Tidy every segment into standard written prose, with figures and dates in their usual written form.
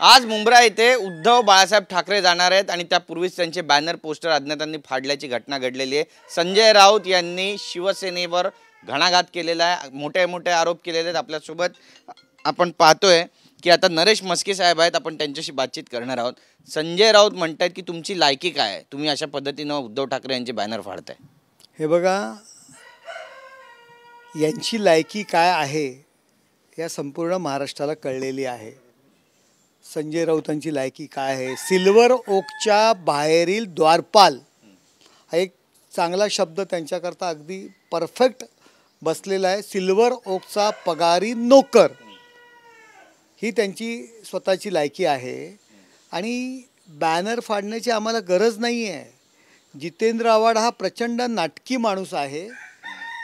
आज मुंब्रा येथे उद्धव बाळासाहेब ठाकरे जाणार आहेत आणि त्यापूर्वीच त्यांचे बॅनर पोस्टर अज्ञातांनी फाडल्याची घटना घडलेली आहे। संजय राऊत यांनी शिवसेनेवर घणाघात केलेला आहे, मोठे मोठे आरोप केलेले आहेत। आपल्यासोबत आपण पाहतोय की आता नरेश मस्के साहेब आहेत, आपण त्यांच्याशी बातचीत करणार आहोत। संजय राऊत म्हणतात की तुमची लायकी काय आहे, तुम्ही अशा पद्धतीने उद्धव ठाकरे यांचे बॅनर फाडताय। हे बघा, यांची लायकी काय आहे या संपूर्ण महाराष्ट्राला कळलेली आहे। संजय राऊतांची लायकी काय आहे, सिल्वर ओकच्या बाहेरील द्वारपाल हा एक चांगला शब्द त्यांच्याकरता अगदी परफेक्ट बसलेला आहे। सिल्वर ओकचा पगारी नोकर ही त्यांची स्वतःची लायकी आहे आणि बॅनर फाडण्याची आम्हाला गरज नाही आहे। जितेंद्र आव्हाड हा प्रचंड नाटकी माणूस आहे।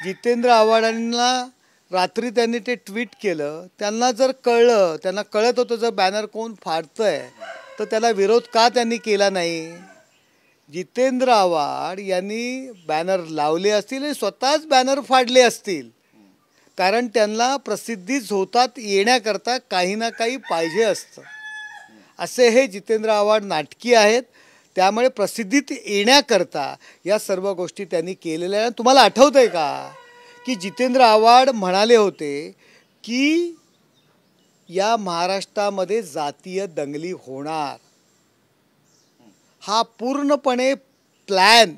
जितेंद्र आव्हाडांना रात्री त्यांनी ते ट्विट केलं, त्यांना जर कळलं, त्यांना कळत होतं जर बॅनर कोण फाडतंय तर त्याला विरोध का त्यांनी केला नाही। जितेंद्र आव्हाड यांनी बॅनर लावले असतील आणि स्वतःच बॅनर फाडले असतील, कारण त्यांना प्रसिद्धीच होतात येण्याकरता काही ना काही पाहिजे असतं। असे हे जितेंद्र आव्हाड नाटकी आहेत, त्यामुळे प्रसिद्धीत येण्याकरता या सर्व गोष्टी त्यांनी केलेल्या आहेत। तुम्हाला आठवतंय का की जितेंद्र आव्हाड म्हणाले होते की या महाराष्ट्रामध्ये जातीय दंगली होणार, हा पूर्णपणे प्लॅन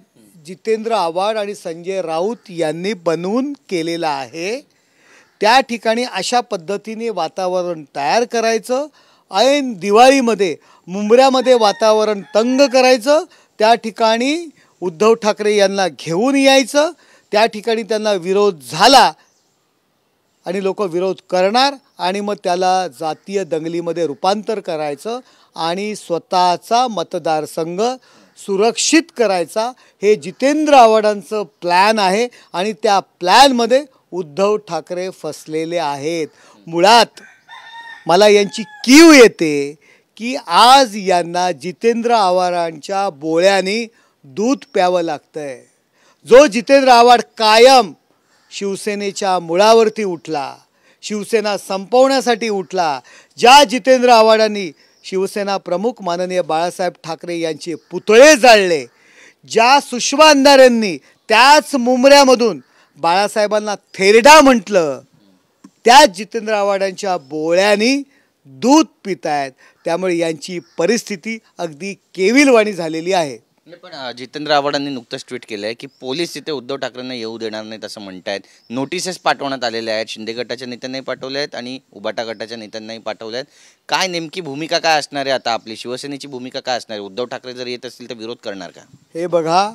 जितेंद्र आव्हाड आणि संजय राऊत यांनी बनवून केलेला आहे। त्या ठिकाणी अशा पद्धतीने वातावरण तयार करायचं, ऐन दिवाळीमध्ये मुंब्र्यामध्ये वातावरण तंग करायचं, त्या ठिकाणी उद्धव ठाकरे यांना घेऊन यायचं, त्या ठिकाणी त्यांना विरोध झाला आणि लोक विरोध करणार आणि मग त्याला जातीय दंगलीमध्ये रूपांतर करायचं आणि स्वतःचा मतदारसंघ सुरक्षित करायचा, हे जितेंद्र आव्हाडांचं प्लॅन आहे आणि त्या प्लॅनमध्ये उद्धव ठाकरे फसलेले आहेत। मुळात मला यांची कीव येते की आज यांना जितेंद्र आव्हाडांच्या बोळ्याने दूध प्यावं लागतंय। जो जितेंद्र आव्हाड कायम शिवसेनेच्या मुळावरती उठला, शिवसेना संपवण्यासाठी उठला, ज्या जितेंद्र आव्हाडांनी शिवसेना प्रमुख माननीय बाळासाहेब ठाकरे यांचे पुतळे जाळले, ज्या सुषमा अंधारेंनी त्याच मुंब्र्यामधून बाळासाहेबांना थेरडा म्हटलं, त्या जितेंद्र आव्हाडांच्या बोळ्याने दूध पितायत। त्यामुळे यांची परिस्थिती अगदी केविलवाणी झालेली आहे। पण जितेंद्र आव्हाडांनी नुकतंच ट्विट केलं आहे की पोलीस तिथे उद्धव ठाकरेंना येऊ देणार नाहीत असं म्हणतायत। नोटिसेस पाठवण्यात आलेल्या आहेत, शिंदे गटाच्या नेत्यांनाही पाठवले आहेत आणि उबाटा गटाच्या नेत्यांनाही पाठवले आहेत। काय नेमकी भूमिका काय असणार आहे आता आपली, शिवसेनेची भूमिका काय असणार आहे? उद्धव ठाकरे जर येत असतील तर विरोध करणार का? हे बघा,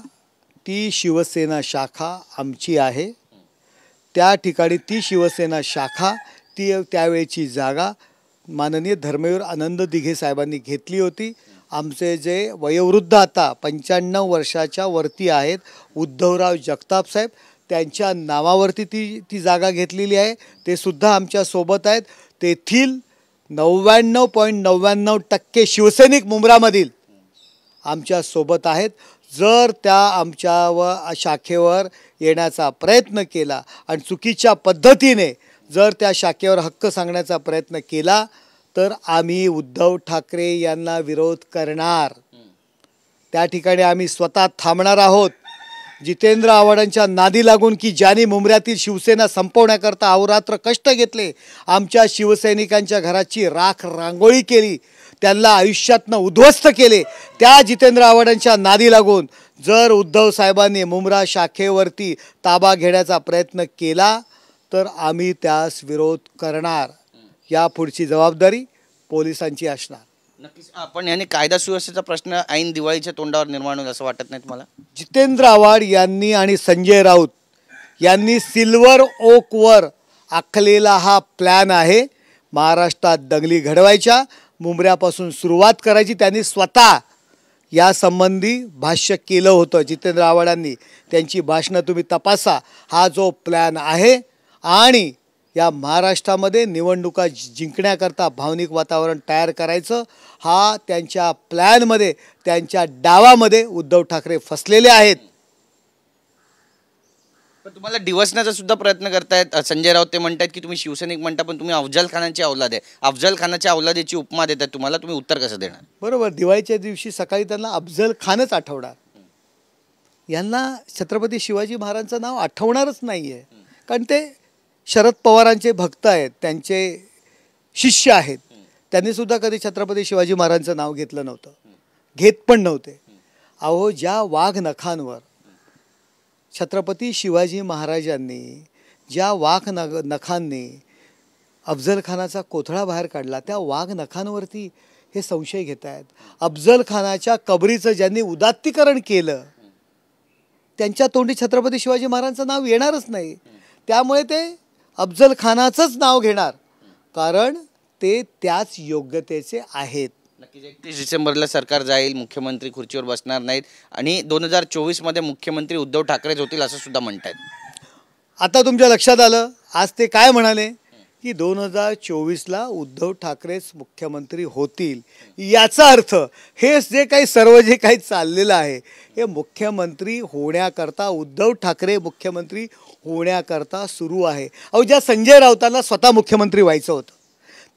ती शिवसेना शाखा आमची आहे, त्या ठिकाणी ती शिवसेना शाखा ती त्यावेळची जागा माननीय धर्मवीर आनंद दिघे साहेबांनी घेतली होती। आमचे जे वयोवृद्ध आता 95 वर्षाच्या वरती आहेत उद्धवराव जगताप साहेब, त्यांच्या नावावरती ती जागा घेतलेली आहे। ते सुद्धा आमच्या सोबत आहेत। तेथील 99.99% शिवसैनिक मुंब्रामधील आमच्या सोबत आहेत। जर त्या आमच्या शाखेवर येण्याचा प्रयत्न केला आणि चुकीच्या पद्धतीने जर त्या शाखेवर हक्क सांगण्याचा प्रयत्न केला तर आम्ही उद्धव ठाकरे यांना विरोध करणार। त्या ठिकाणी आम्ही स्वतः थांबणार आहोत। जितेंद्र आव्हाडांच्या नादी लागून की ज्यांनी मुंब्र्यातील शिवसेना संपवण्याकरता अहोरात्र कष्ट घेतले, आमच्या शिवसैनिकांच्या घराची राख रांगोळी केली, त्यांना आयुष्यातनं उद्ध्वस्त केले, त्या जितेंद्र आव्हाडांच्या नादी लागून जर उद्धव साहेबांनी मुंब्रा शाखेवरती ताबा घेण्याचा प्रयत्न केला तर आम्ही त्यास विरोध करणार। या पुढची जबाबदारी पोलिसांची असणार। नक्कीच आपण याने कायदा सुव्यवस्थेचा प्रश्न ऐन दिवाळीच्या तोंडावर निर्माण होईल असं वाटत नाही तुम्हाला? जितेंद्र आव्हाड यांनी आणि संजय राऊत यांनी सिल्वर ओकवर आखलेला हा प्लॅन आहे। महाराष्ट्रात दंगली घडवायच्या, मुंब्र्यापासून सुरुवात करायची। त्यांनी स्वतः या संबंधी भाष्य केलं होतं जितेंद्र आव्हाडांनी, त्यांची भाषणं तुम्ही तपासा। हा जो प्लॅन आहे आणि या महाराष्ट्रामध्ये निवडणुका जिंकण्याकरता भावनिक वातावरण तयार करायचं, हा त्यांच्या प्लॅनमध्ये, त्यांच्या डावामध्ये उद्धव ठाकरे फसलेले आहेत। पण तुम्हाला डिवसण्याचा सुद्धा प्रयत्न करतायत संजय राऊत. ते म्हणतात की तुम्ही शिवसैनिक म्हणता पण तुम्ही अफजल खानाची औलाद आहे. अफजल खानाच्या औलादीची उपमा देतात तुम्हाला, तुम्ही उत्तर कसं देणार? बरोबर, दिवाळीच्या दिवशी सकाळी त्यांना अफजल खानच आठवणार. यांना छत्रपती शिवाजी महाराजांचं नाव आठवणारच नाही आहे, कारण ते शरद पवारांचे भक्त आहेत, त्यांचे शिष्य आहेत. त्यांनी सुद्धा कधी छत्रपती शिवाजी महाराजांचं नाव घेतलं नव्हतं, घेत पण नव्हते. अहो, ज्या वाघ नखांवर छत्रपती शिवाजी महाराजांनी ज्या वाघ नखांनी अफजल खानाचा कोथळा बाहेर काढला, त्या वाघ नखांवरती हे संशय घेत आहेत. अफजल खानाच्या कबरीचं ज्यांनी उदात्तीकरण केलं त्यांच्या तोंडी छत्रपती शिवाजी महाराजांचं नाव येणारच नाही. त्यामुळे ते अफजल खानाचंच नाव घेणार, कारण ते त्याच योग्यतेचे आहेत. नक्कीच 31 डिसेंबरला सरकार जाईल, मुख्यमंत्री खुर्चीवर बसणार नाहीत आणि 2024 मध्ये मुख्यमंत्री उद्धव ठाकरेच होतील असं सुद्धा म्हणतायत. आता तुमच्या लक्षात आलं, आज ते काय म्हणाले की 2024ला उद्धव ठाकरेच मुख्यमंत्री होतील. याचा अर्थ हे जे काही सर्व जे काही चाललेलं आहे हे मुख्यमंत्री होण्याकरता, उद्धव ठाकरे मुख्यमंत्री होण्याकरता सुरू आहे. अहो, ज्या संजय राऊतांना स्वतः मुख्यमंत्री व्हायचं होतं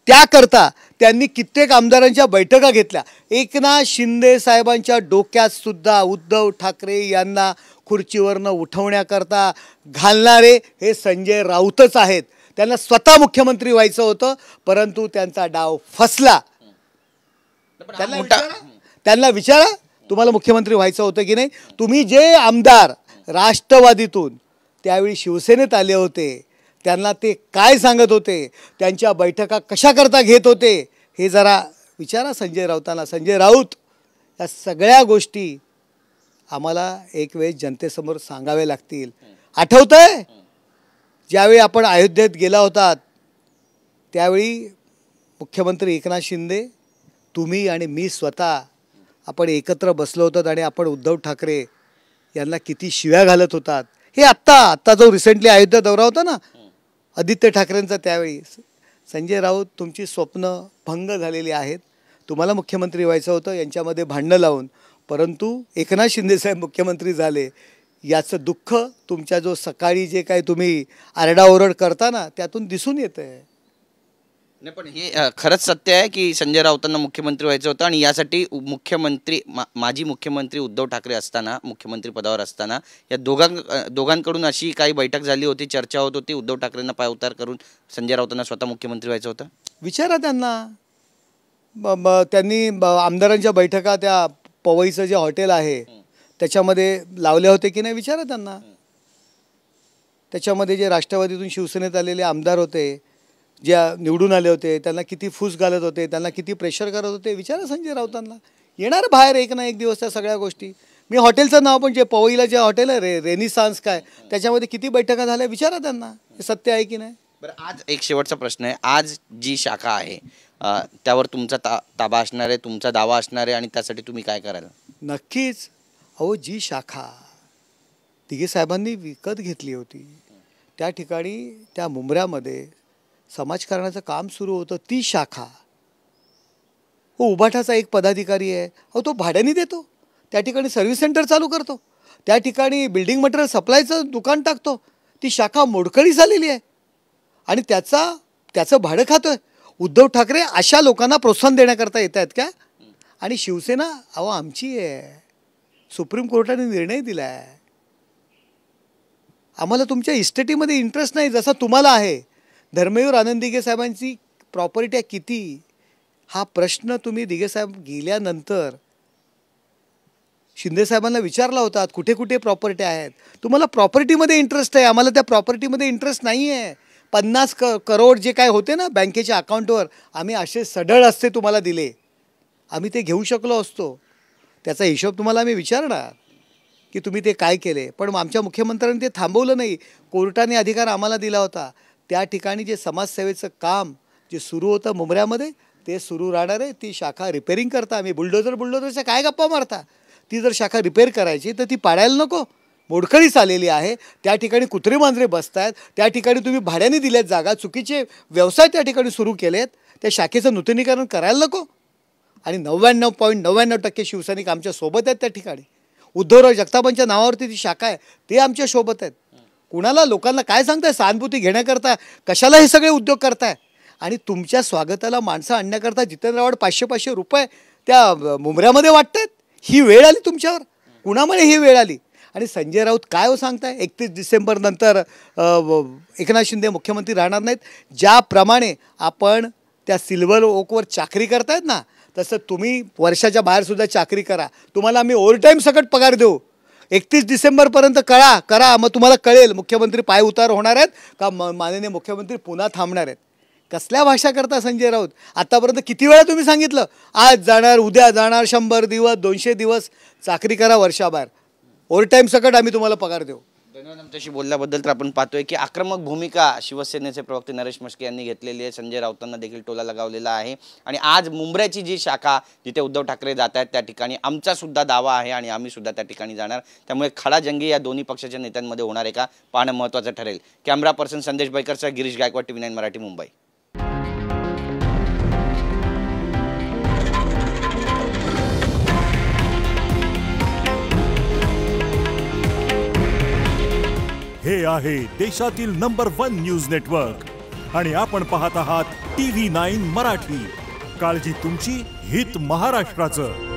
त्याकरता त्यांनी कित्येक आमदारांच्या बैठका घेतल्या. एकनाथ शिंदे साहेबांच्या डोक्यात सुद्धा उद्धव ठाकरे यांना खुर्चीवरनं उठवण्याकरता घालणारे हे संजय राऊतच आहेत. त्यांना स्वतः मुख्यमंत्री व्हायचं होतं, परंतु त्यांचा डाव फसला. त्यांना विचारा तुम्हाला मुख्यमंत्री व्हायचं होतं की नाही. तुम्ही जे आमदार राष्ट्रवादीतून त्यावेळी शिवसेनेत आले होते त्यांना ते काय सांगत होते, त्यांच्या बैठका कशा करता घेत होते, हे जरा विचारा संजय राऊतांना. संजय राऊत, या सगळ्या गोष्टी आम्हाला एक वेळ जनतेसमोर सांगावे लागतील. आठवतंय ज्यावेळी आपण अयोध्येत गेला होतात त्यावेळी मुख्यमंत्री एकनाथ शिंदे, तुम्ही आणि मी स्वतः आपण एकत्र बसलो होतो आणि आपण उद्धव ठाकरे यांना किती शिव्या घालत होतात. हे आत्ता जो रिसेंटली अयोध्या दौरा होता ना आदित्य ठाकरेंचा, त्यावेळी संजय राऊत तुमची स्वप्न भंग झालेली आहेत. तुम्हाला मुख्यमंत्री व्हायचं होतं यांच्यामध्ये भांडणं लावून, परंतु एकनाथ शिंदेसाहेब मुख्यमंत्री झाले याचं दुःख तुमच्या जो सकाळी जे काही तुम्ही आरडाओरड करता ना त्यातून दिसून येतं आहे. नाही, पण हे खरंच सत्य आहे की संजय राऊतांना मुख्यमंत्री व्हायचं होतं आणि यासाठी मुख्यमंत्री माजी मुख्यमंत्री उद्धव ठाकरे असताना, मुख्यमंत्री पदावर असताना या दोघांकडून अशी काही बैठक झाली होती, चर्चा होत होती, उद्धव ठाकरेंना पायउतार करून संजय राऊतांना स्वतः मुख्यमंत्री व्हायचं होतं. विचारा त्यांना. त्यांनी आमदारांच्या बैठका त्या पवईचं जे हॉटेल आहे त्याच्यामध्ये लावल्या होते की नाही, विचारा त्यांना. त्याच्यामध्ये जे राष्ट्रवादीतून शिवसेनेत आलेले आमदार होते, ज्या निवडून आले होते, त्यांना किती फूस घालत होते, त्यांना किती प्रेशर करत होते, विचारा संजय राऊतांना. येणार बाहेर एक ना एक दिवस त्या सगळ्या गोष्टी. मी हॉटेलचं नाव पण जे पवईला जे हॉटेल आहे रेनिसान्स काय, त्याच्यामध्ये किती बैठका झाल्या, विचारा त्यांना. हे सत्य आहे की नाही. बरं, आज एक शेवटचा प्रश्न आहे. आज जी शाखा आहे त्यावर तुमचा ताबा असणार आहे, तुमचा दावा असणार आहे आणि त्यासाठी तुम्ही काय कराल? नक्कीच. अहो, जी शाखा तिघे साहेबांनी विकत घेतली होती त्या ठिकाणी त्या मुंबऱ्यामध्ये समाजकारणाचं काम सुरू होतं, ती शाखा. हो, उभाठाचा एक पदाधिकारी आहे, अहो तो भाड्याने देतो, त्या ठिकाणी सर्व्हिस सेंटर चालू करतो, त्या ठिकाणी बिल्डिंग मटेरियल सप्लायचं दुकान टाकतो. ती शाखा मोडकळी झालेली आहे आणि त्याचं भाडं खातोय. उद्धव ठाकरे अशा लोकांना प्रोत्साहन देण्याकरता येत आहेत का? आणि शिवसेना अहो आमची आहे, सुप्रीम कोर्टाने निर्णय दिला आहे. आम्हाला तुमच्या इस्टेटीमध्ये इंटरेस्ट नाही जसा तुम्हाला आहे. धर्मवीर आनंद दिघे साहेबांची प्रॉपर्टी किती, हा प्रश्न तुम्ही दिघे साहेब गेल्यानंतर शिंदे साहेबांना विचारला होता, कुठे कुठे प्रॉपर्टी आहेत. तुम्हाला प्रॉपर्टीमध्ये इंटरेस्ट आहे, आम्हाला त्या प्रॉपर्टीमध्ये इंटरेस्ट नाही आहे. 50 करोड जे काय होते ना बँकेच्या अकाउंटवर, आम्ही असे सढळ असते तुम्हाला दिले, आम्ही ते घेऊ शकलो असतो. त्याचा हिशोब तुम्हाला आम्ही विचारणार की तुम्ही ते काय केले. पण आमच्या मुख्यमंत्र्यांनी ते थांबवलं नाही. कोर्टाने अधिकार आम्हाला दिला होता. त्या ठिकाणी जे समाजसेवेचं काम जे सुरू होतं मुंबऱ्यामध्ये ते सुरू राहणार आहे. ती शाखा रिपेअरिंग करता आम्ही. बुलडोजरच्या काय गप्पा मारता. ती जर शाखा रिपेअर करायची तर ती पाडायला नको. मोडकळीच आलेली आहे. त्या ठिकाणी कुत्रे मांजरे बसत आहेत. त्या ठिकाणी तुम्ही भाड्याने दिल्यात जागा, चुकीचे व्यवसाय त्या ठिकाणी सुरू केलेत. त्या शाखेचं नूतनीकरण करायला नको. आणि 99.99% शिवसैनिक आमच्या सोबत आहेत त्या ठिकाणी. उद्धवराव जगतापांच्या नावावरती ती शाखा आहे, ते आमच्या सोबत आहेत. कुणाला लोकांना काय सांगताय सहानुभूती घेण्याकरता? कशाला हे सगळे उद्योग करताय? आणि तुमच्या स्वागताला माणसं आणण्याकरता जितेंद्र आव्हाड 500-500 रुपये त्या मुंबऱ्यामध्ये वाटतात. ही वेळ आली तुमच्यावर. कुणामुळे ही वेळ आली? आणि संजय राऊत काय हो सांगताय 31 डिसेंबर नंतर एकनाथ शिंदे मुख्यमंत्री राहणार नाहीत. ज्याप्रमाणे आपण त्या सिल्वर ओकवर चाकरी करतायत ना, तसं तुम्ही वर्षाच्या बाहेरसुद्धा चाकरी करा. तुम्हाला आम्ही ओव्हरटाईम सकट पगार देऊ. 31 डिसेंबरपर्यंत करा. मग तुम्हाला कळेल मुख्यमंत्री पाय उतार होणार आहेत का माननीय मुख्यमंत्री पुन्हा थांबणार आहेत. कसल्या भाषा करता संजय राऊत? आतापर्यंत किती वेळा तुम्ही सांगितलं आज जाणार, उद्या जाणार, 100 दिवस 200 दिवस चाकरी करा वर्षाबाहेर, ओव्हरटाईम सकट आम्ही तुम्हाला पगार देऊ. धन्यवाद आमच्याशी बोलल्याबद्दल. तर आपण पाहतोय की आक्रमक भूमिका शिवसेनेचे प्रवक्ते नरेश म्हस्के यांनी घेतलेली आहे. संजय राऊतांना देखील टोला लगावलेला आहे. आणि आज मुंबऱ्याची जी शाखा जिथे उद्धव ठाकरे जात आहेत त्या ठिकाणी आमचा सुद्धा दावा आहे आणि आम्ही सुद्धा त्या ठिकाणी जाणार. त्यामुळे खडाजंगी या दोन्ही पक्षाच्या नेत्यांमध्ये होणार आहे का पाहणं महत्त्वाचं ठरेल. कॅमेरा पर्सन संदेश बैकरसह गिरीश गायकवाड, TV9 मराठी, मुंबई. हे आहे देशातील नंबर 1 न्यूज नेटवर्क आणि आपण पाहत आहात TV9 मराठी. काळजी तुमची, हित महाराष्ट्राचं.